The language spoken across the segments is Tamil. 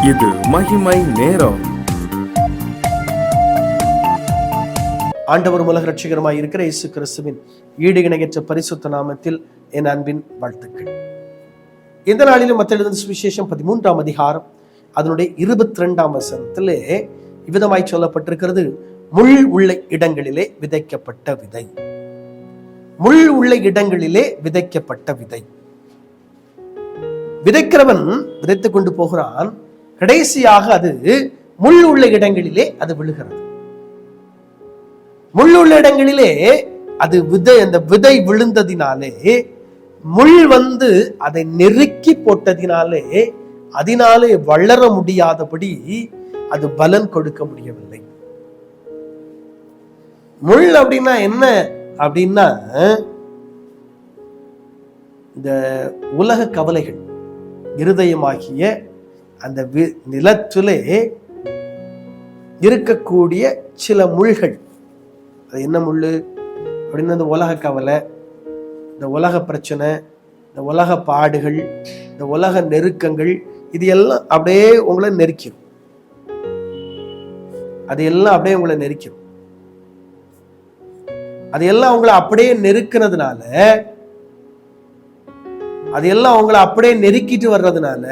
இது மகிமை நேரம். ஆண்டவர் உலக ரட்சகருமாய் இருக்கிற இயேசு கிறிஸ்துவின் ஈடு இணையற்ற பரிசுத்த நாமத்தில் என் அன்பின் வாழ்த்துக்கள். இந்த நாளிலும் மத்தேயு எழுதின சுவிசேஷம் 13ஆம் அதிகாரம் அதனுடைய 22ஆம் வசனத்திலே இவ்விதமாய் சொல்லப்பட்டிருக்கிறது, முள் உள்ள இடங்களிலே விதைக்கப்பட்ட விதை. முள் உள்ள இடங்களிலே விதைக்கப்பட்ட விதை. விதைக்கிறவன் விதைத்துக் கொண்டு போகிறான், கடைசியாக அது முள் உள்ள இடங்களிலே அது விழுகிறது. முள் உள்ள இடங்களிலே அது அந்த விதை விழுந்ததினாலே, முள் வந்து அதை நெருக்கி போட்டதினாலே, அதனாலே வளர முடியாதபடி அது பலன் கொடுக்க முடியவில்லை. முள் அப்படின்னா என்ன அப்படின்னா, இந்த உலக கவலைகள், இருதயமாகிய அந்த நிலத்திலே இருக்கக்கூடிய சில முள்கள். அது என்ன முள்ளு அப்படின்னா, இந்த உலக கவலை, இந்த உலக பிரச்சனை, இந்த உலக பாடுகள், இந்த உலக நெருக்கங்கள், இது எல்லாம் அப்படியே உங்களை நெருக்கிடும். அது எல்லாம் அப்படியே உங்களை நெருக்கிடும். அது எல்லாம் உங்களை அப்படியே நெருக்கினதுனால, அது எல்லாம் உங்களை அப்படியே நெருக்கிட்டு வர்றதுனால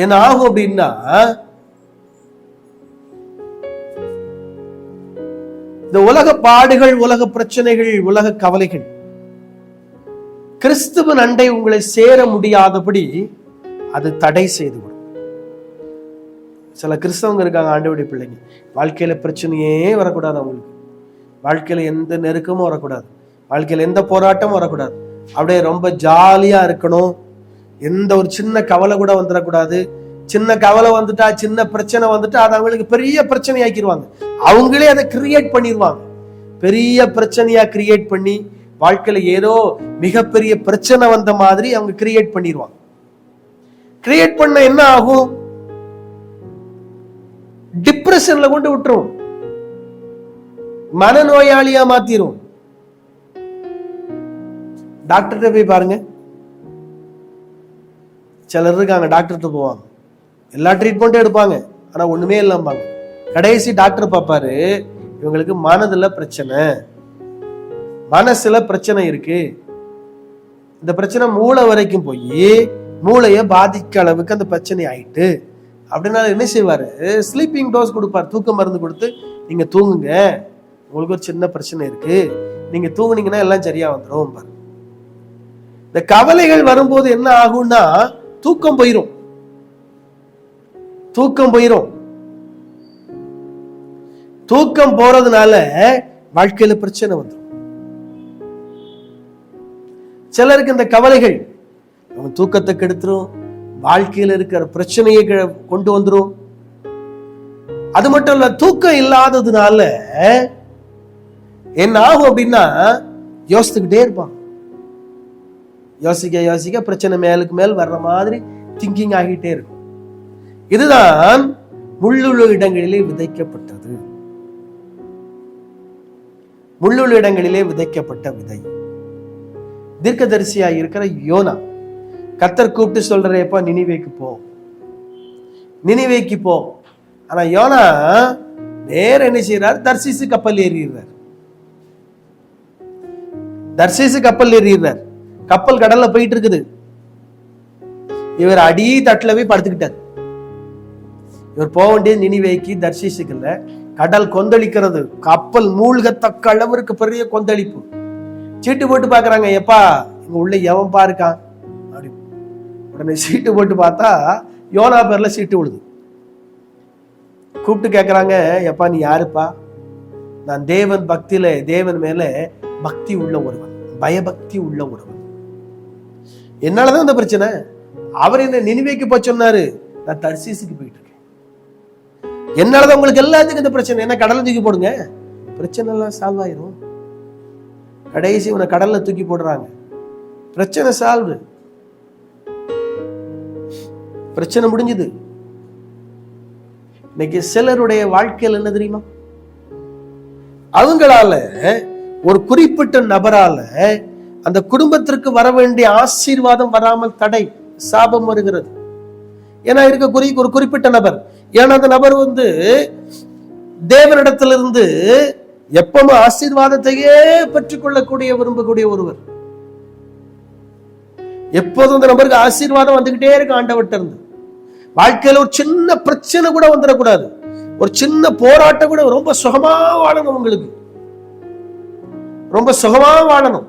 என்ன ஆகும் அப்படின்னா, இந்த உலக பாடுகள், உலக பிரச்சனைகள், உலக கவலைகள் கிறிஸ்துவின் அண்டை உங்களை சேர முடியாதபடி அது தடை செய்து விடும். சில கிறிஸ்தவங்க இருக்காங்க, ஆண்டவருடைய பிள்ளைங்க, வாழ்க்கையில பிரச்சனையே வரக்கூடாது, அவங்களுக்கு வாழ்க்கையில எந்த நெருக்கமும் வரக்கூடாது, வாழ்க்கையில எந்த போராட்டமும் வரக்கூடாது, அப்படியே ரொம்ப ஜாலியா இருக்கணும், எந்த ஒரு சின்ன கவலை கூட வந்துடக்கூடாது. சின்ன கவலை வந்துட்டா, சின்ன பிரச்சனை வந்துட்டா அது அவங்களுக்கு பெரிய பிரச்சனை ஆக்கிடுவாங்க. அவங்களே அதை கிரியேட் பண்ணிடுவாங்க. பெரிய பிரச்சனையா கிரியேட் பண்ணி வாழ்க்கையில ஏதோ மிகப்பெரிய பிரச்சனை வந்த மாதிரி அவங்க கிரியேட் பண்ணிடுவாங்க. கிரியேட் பண்ண என்ன ஆகும்? டிப்ரெஷன்ல கொண்டு விட்டுரும், மனநோயாளியா மாத்திரும். டாக்டர்கிட்ட போய் பாருங்க, சிலர் இருக்காங்க, டாக்டர்கிட்ட போவாங்க, எல்லா ட்ரீட்மெண்ட்டும் எடுப்பாங்க, ஆனா ஒண்ணுமே இல்லம்பாங்க. கடைசி டாக்டர் பார்ப்பாரு, இவங்களுக்கு மனதுல பிரச்சனை, மனசுல பிரச்சனை இருக்கு, இந்த பிரச்சனை மூளை வரைக்கும் போய் மூளைய பாதிக்க அளவுக்கு அந்த பிரச்சனை ஆயிட்டு அப்படின்னா என்ன செய்வாரு? ஸ்லீப்பிங் டோஸ் கொடுப்பார், தூக்க மருந்து கொடுத்து, நீங்க தூங்குங்க, உங்களுக்கு ஒரு சின்ன பிரச்சனை இருக்கு, நீங்க தூங்குனீங்கன்னா எல்லாம் சரியா வந்துடும் பாரு. இந்த கவலைகள் வரும்போது என்ன ஆகும்னா, தூக்கம் போயிரும். தூக்கம் போயிரும். தூக்கம் போறதுனால வாழ்க்கையில பிரச்சனை வந்துடும். சிலருக்கு இந்த கவலைகள் அவன் தூக்கத்தை கெடுத்துரும், வாழ்க்கையில இருக்கிற பிரச்சனையை கொண்டு வந்துரும். அது மட்டும் இல்ல, தூக்கம் இல்லாததுனால என்ன ஆகும் அப்படின்னா, யோசித்துக்கிட்டே இருப்பான். யோசிக்க யோசிக்க பிரச்சனை மேலுக்கு மேல் வர்ற மாதிரி திங்கிங் ஆகிட்டே இருக்கும். இதுதான் முள்ளுள்ள இடங்களிலே விதைக்கப்பட்டது. முள்ளுள்ள இடங்களிலே விதைக்கப்பட்ட விதை. தீர்க்கதரிசியா இருக்கிற யோனா, கர்த்தர் கூப்பிட்டு சொல்றேப்பா, நினிவேக்கு போ, நினிவேக்கு போ. ஆனா யோனா நேர என்ன செய்யறாரு? தர்சீசு கப்பல் ஏறிடுறார். தர்சீசு கப்பல் ஏறிடுறார். கப்பல் கடல்ல போயிட்டு இருக்குது. இவர் அடி தட்டுல போய் படுத்துக்கிட்டார். இவர் போக வேண்டியது நினிவேக்கு, தர்சீசுக்கு இல்ல. கடல் கொந்தளிக்கிறது, கப்பல் மூழ்கத்தக்க அளவிற்கு பெரிய கொந்தளிப்பு. சீட்டு போட்டு பாக்குறாங்க, எப்பா இங்க உள்ள எவன் பாருக்கான் அப்படி. உடனே சீட்டு போட்டு பார்த்தா யோனா பேர்ல சீட்டு விழுது. கூப்பிட்டு கேக்குறாங்க, எப்பா நீ யாருப்பா? நான் தேவன் பக்தியில, தேவன் மேல பக்தி உள்ள ஒருவன், பயபக்தி உள்ள ஒருவன். என்னாலதான் இந்த பிரச்சனை. அவர் என்ன நினிவேக்கு போய் சொன்னாரு, நான் தர்சீசுக்கு போயிட்டு இருக்கேன். என்னாலதான் உங்களுக்கு எல்லாத்துக்கும் இந்த பிரச்சனை. என்ன கடல்ல தூக்கி போடுங்க, பிரச்சனை எல்லாம் சால்வ் ஆயிரும். கடைசி உன்னை கடல்ல தூக்கி போடுறாங்க, பிரச்சனை சால்வ், பிரச்சனை முடிஞ்சது. இன்னைக்கு சிலருடைய வாழ்க்கையில் என்ன தெரியுமா? அவங்களால, ஒரு குறிப்பிட்ட நபரால அந்த குடும்பத்திற்கு வர வேண்டிய ஆசீர்வாதம் வராமல் தடை. சாபம் வருகிறது. ஏன்னா ஒரு குறிப்பிட்ட நபர், ஏன்னா அந்த நபர் தேவனிடத்திலிருந்து எப்பவும் ஆசீர்வாதத்தையே பெற்றுக்கொள்ளக்கூடிய விரும்பக்கூடிய ஒருவர். எப்போதும் அந்த நபருக்கு ஆசீர்வாதம் வந்துகிட்டே இருக்கு ஆண்டவர்கிட்ட இருந்து. வாழ்க்கையில ஒரு சின்ன பிரச்சனை கூட வந்துடக்கூடாது, ஒரு சின்ன போராட்டம் கூட. ரொம்ப சுகமா வாழணும், உங்களுக்கு ரொம்ப சுகமா வாழணும்.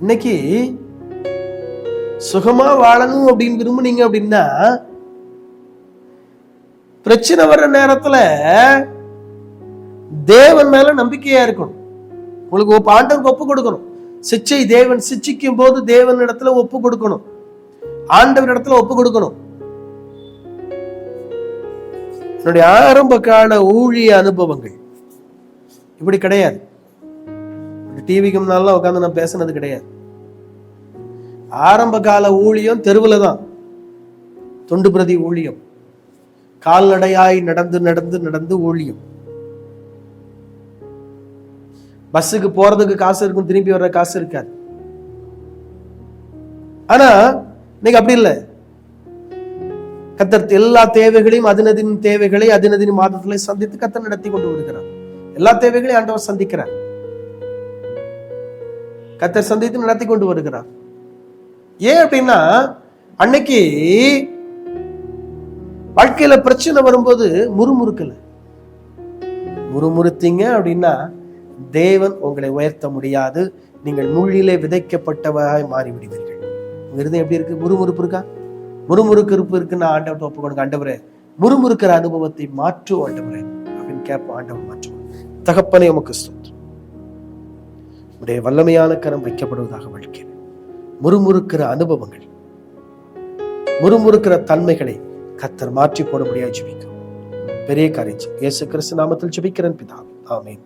இன்னைக்கு சுகமா வாழணும் அப்படின்னு விரும்புனீங்க அப்படின்னா, பிரச்சனை வர்ற நேரத்துல தேவன் மேல நம்பிக்கையா இருக்கணும். உங்களுக்கு ஆண்டவருக்கு ஒப்பு கொடுக்கணும். சிச்சை தேவன் சிச்சிக்கும் போது தேவன் இடத்துல ஒப்பு கொடுக்கணும், ஆண்டவர் இடத்துல ஒப்பு கொடுக்கணும். என்னுடைய ஆரம்ப கால ஊழிய அனுபவங்கள் இப்படி கிடையாது. டிவிக்கு முன்னால உட்காந்து நான் பேசினது கிடையாது. ஆரம்ப கால ஊழியம் தெருவுல தான், தொண்டு பிரதி ஊழியம், கால்நடையாய் நடந்து நடந்து நடந்து ஊழியம். பஸ்ஸுக்கு போறதுக்கு காசு இருக்கும், திரும்பி வர்ற காசு இருக்காது. ஆனா இன்னைக்கு அப்படி இல்லை. கர்த்தர் எல்லா தேவைகளையும் அதினதின் தேவைகளை அதினதின் மாதத்திலே சந்தித்து கர்த்தர் நடத்தி கொண்டு வருகிறார். எல்லா தேவைகளையும் ஆண்டவர் சந்திக்கிறார், கர்த்தர் சந்தித்து நடத்தி கொண்டு வருகிறார். ஏன் அப்படின்னா, அன்னைக்கு வாழ்க்கையில பிரச்சனை வரும்போது முறுமுறுத்தீங்க அப்படின்னா தேவன் உங்களை உயர்த்த முடியாது. நீங்கள் முள்ளிலே விதைக்கப்பட்டவராய் மாறிவிடுவீர்கள். இருதயம் எப்படி இருக்கு? முறுமுறுப்பு இருக்கா? முறுமுறுக்கு இருக்குன்னு ஆண்டவர்கிட்ட ஒப்பு கொடுங்க. ஆண்டவரே, முறுமுறுக்கிற அனுபவத்தை மாற்றும் ஆண்டவரே அப்படின்னு கேட்போம். ஆண்டவர் மாற்றுவோம். தகப்பனே, உமக்கு ஸ்தோத்திரம். உடைய வல்லமையான கரம் வைக்கப்படுவதாக வாழ்க்கையில் முறுமுறுக்கிற அனுபவங்கள், முறுமுறுக்கிற தன்மைகளை கர்த்தர் மாற்றி போட முடியாது. ஜெபிக்கும் பெரிய காரியம் இயேசு கிறிஸ்து நாமத்தில் ஜெபிக்கிறேன் பிதாவே, ஆமென்.